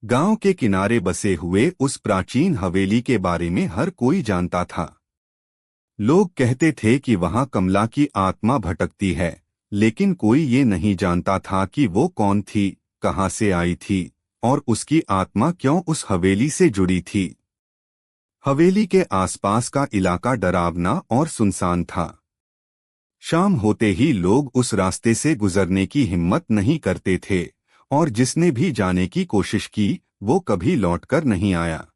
गांव के किनारे बसे हुए उस प्राचीन हवेली के बारे में हर कोई जानता था। लोग कहते थे कि वहां कमला की आत्मा भटकती है, लेकिन कोई ये नहीं जानता था कि वो कौन थी, कहां से आई थी और उसकी आत्मा क्यों उस हवेली से जुड़ी थी। हवेली के आसपास का इलाका डरावना और सुनसान था। शाम होते ही लोग उस रास्ते से गुजरने की हिम्मत नहीं करते थे, और जिसने भी जाने की कोशिश की वो कभी लौटकर नहीं आया।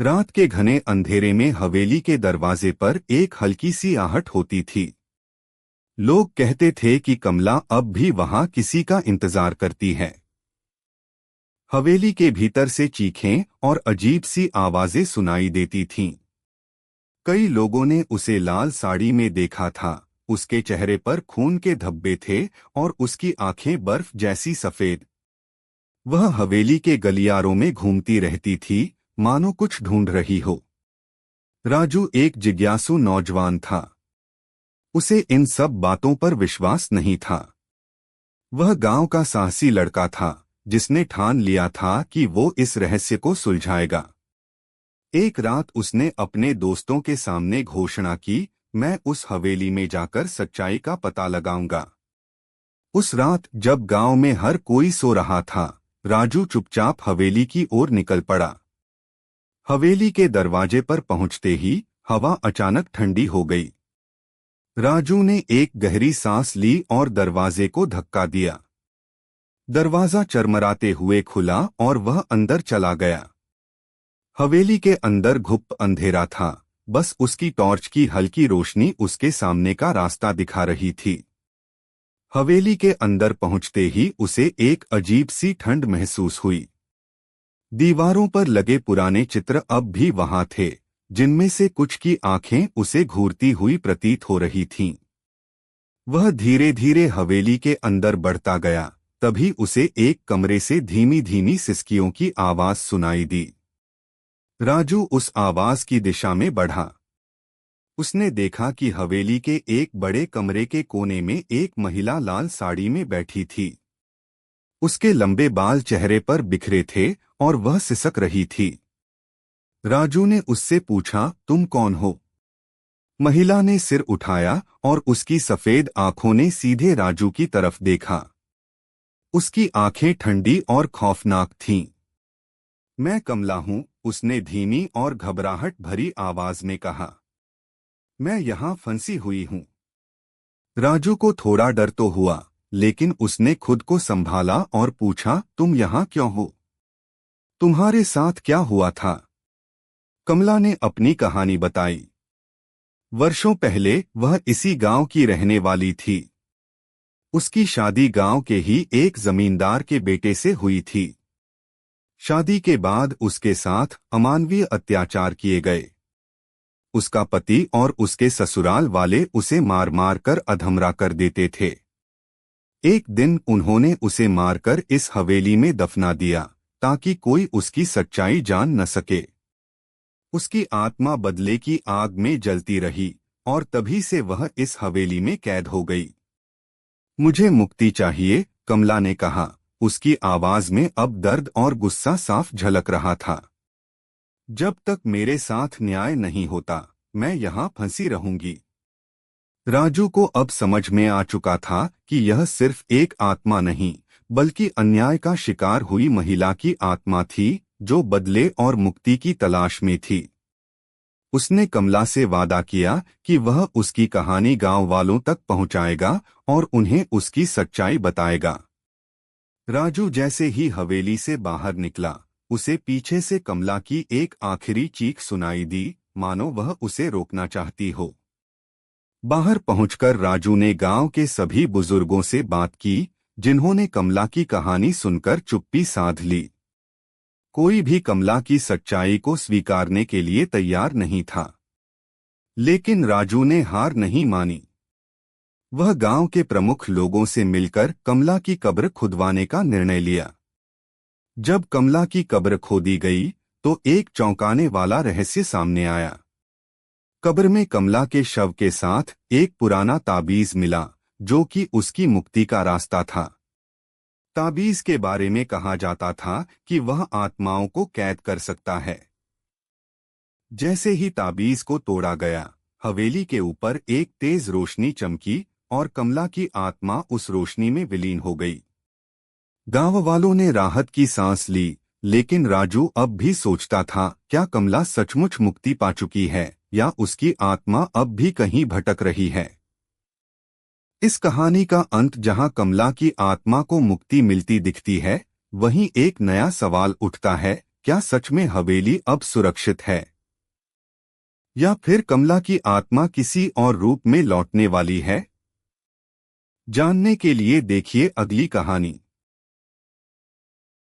रात के घने अंधेरे में हवेली के दरवाजे पर एक हल्की सी आहट होती थी। लोग कहते थे कि कमला अब भी वहां किसी का इंतजार करती है। हवेली के भीतर से चीखें और अजीब सी आवाजें सुनाई देती थीं। कई लोगों ने उसे लाल साड़ी में देखा था, उसके चेहरे पर खून के धब्बे थे और उसकी आंखें बर्फ जैसी सफेद। वह हवेली के गलियारों में घूमती रहती थी, मानो कुछ ढूंढ रही हो। राजू एक जिज्ञासु नौजवान था। उसे इन सब बातों पर विश्वास नहीं था। वह गांव का साहसी लड़का था, जिसने ठान लिया था कि वो इस रहस्य को सुलझाएगा। एक रात उसने अपने दोस्तों के सामने घोषणा की, मैं उस हवेली में जाकर सच्चाई का पता लगाऊंगा। उस रात जब गांव में हर कोई सो रहा था, राजू चुपचाप हवेली की ओर निकल पड़ा। हवेली के दरवाजे पर पहुंचते ही हवा अचानक ठंडी हो गई। राजू ने एक गहरी सांस ली और दरवाजे को धक्का दिया। दरवाजा चरमराते हुए खुला और वह अंदर चला गया। हवेली के अंदर घुप अंधेरा था, बस उसकी टॉर्च की हल्की रोशनी उसके सामने का रास्ता दिखा रही थी। हवेली के अंदर पहुंचते ही उसे एक अजीब सी ठंड महसूस हुई। दीवारों पर लगे पुराने चित्र अब भी वहां थे, जिनमें से कुछ की आंखें उसे घूरती हुई प्रतीत हो रही थीं। वह धीरे धीरे हवेली के अंदर बढ़ता गया, तभी उसे एक कमरे से धीमी धीमी सिसकियों की आवाज सुनाई दी। राजू उस आवाज की दिशा में बढ़ा। उसने देखा कि हवेली के एक बड़े कमरे के कोने में एक महिला लाल साड़ी में बैठी थी। उसके लंबे बाल चेहरे पर बिखरे थे और वह सिसक रही थी। राजू ने उससे पूछा, तुम कौन हो? महिला ने सिर उठाया और उसकी सफेद आंखों ने सीधे राजू की तरफ देखा। उसकी आंखें ठंडी और खौफनाक थीं। मैं कमला हूं, उसने धीमी और घबराहट भरी आवाज में कहा। मैं यहां फंसी हुई हूं। राजू को थोड़ा डर तो हुआ, लेकिन उसने खुद को संभाला और पूछा, तुम यहां क्यों हो? तुम्हारे साथ क्या हुआ था? कमला ने अपनी कहानी बताई। वर्षों पहले वह इसी गांव की रहने वाली थी। उसकी शादी गांव के ही एक जमींदार के बेटे से हुई थी। शादी के बाद उसके साथ अमानवीय अत्याचार किए गए। उसका पति और उसके ससुराल वाले उसे मार मार कर अधमरा कर देते थे। एक दिन उन्होंने उसे मारकर इस हवेली में दफना दिया, ताकि कोई उसकी सच्चाई जान न सके। उसकी आत्मा बदले की आग में जलती रही, और तभी से वह इस हवेली में कैद हो गई। मुझे मुक्ति चाहिए, कमला ने कहा। उसकी आवाज में अब दर्द और गुस्सा साफ झलक रहा था। जब तक मेरे साथ न्याय नहीं होता, मैं यहां फंसी रहूंगी। राजू को अब समझ में आ चुका था कि यह सिर्फ एक आत्मा नहीं, बल्कि अन्याय का शिकार हुई महिला की आत्मा थी, जो बदले और मुक्ति की तलाश में थी। उसने कमला से वादा किया कि वह उसकी कहानी गांव वालों तक पहुंचाएगा और उन्हें उसकी सच्चाई बताएगा। राजू जैसे ही हवेली से बाहर निकला, उसे पीछे से कमला की एक आखिरी चीख सुनाई दी, मानो वह उसे रोकना चाहती हो। बाहर पहुंचकर राजू ने गांव के सभी बुजुर्गों से बात की, जिन्होंने कमला की कहानी सुनकर चुप्पी साध ली। कोई भी कमला की सच्चाई को स्वीकारने के लिए तैयार नहीं था। लेकिन राजू ने हार नहीं मानी। वह गांव के प्रमुख लोगों से मिलकर कमला की कब्र खुदवाने का निर्णय लिया। जब कमला की कब्र खोदी गई, तो एक चौंकाने वाला रहस्य सामने आया। कब्र में कमला के शव के साथ एक पुराना ताबीज मिला, जो कि उसकी मुक्ति का रास्ता था। ताबीज के बारे में कहा जाता था कि वह आत्माओं को कैद कर सकता है। जैसे ही ताबीज को तोड़ा गया, हवेली के ऊपर एक तेज रोशनी चमकी और कमला की आत्मा उस रोशनी में विलीन हो गई। गांव वालों ने राहत की सांस ली, लेकिन राजू अब भी सोचता था, क्या कमला सचमुच मुक्ति पा चुकी है या उसकी आत्मा अब भी कहीं भटक रही है। इस कहानी का अंत जहां कमला की आत्मा को मुक्ति मिलती दिखती है, वहीं एक नया सवाल उठता है, क्या सच में हवेली अब सुरक्षित है या फिर कमला की आत्मा किसी और रूप में लौटने वाली है। जानने के लिए देखिए अगली कहानी।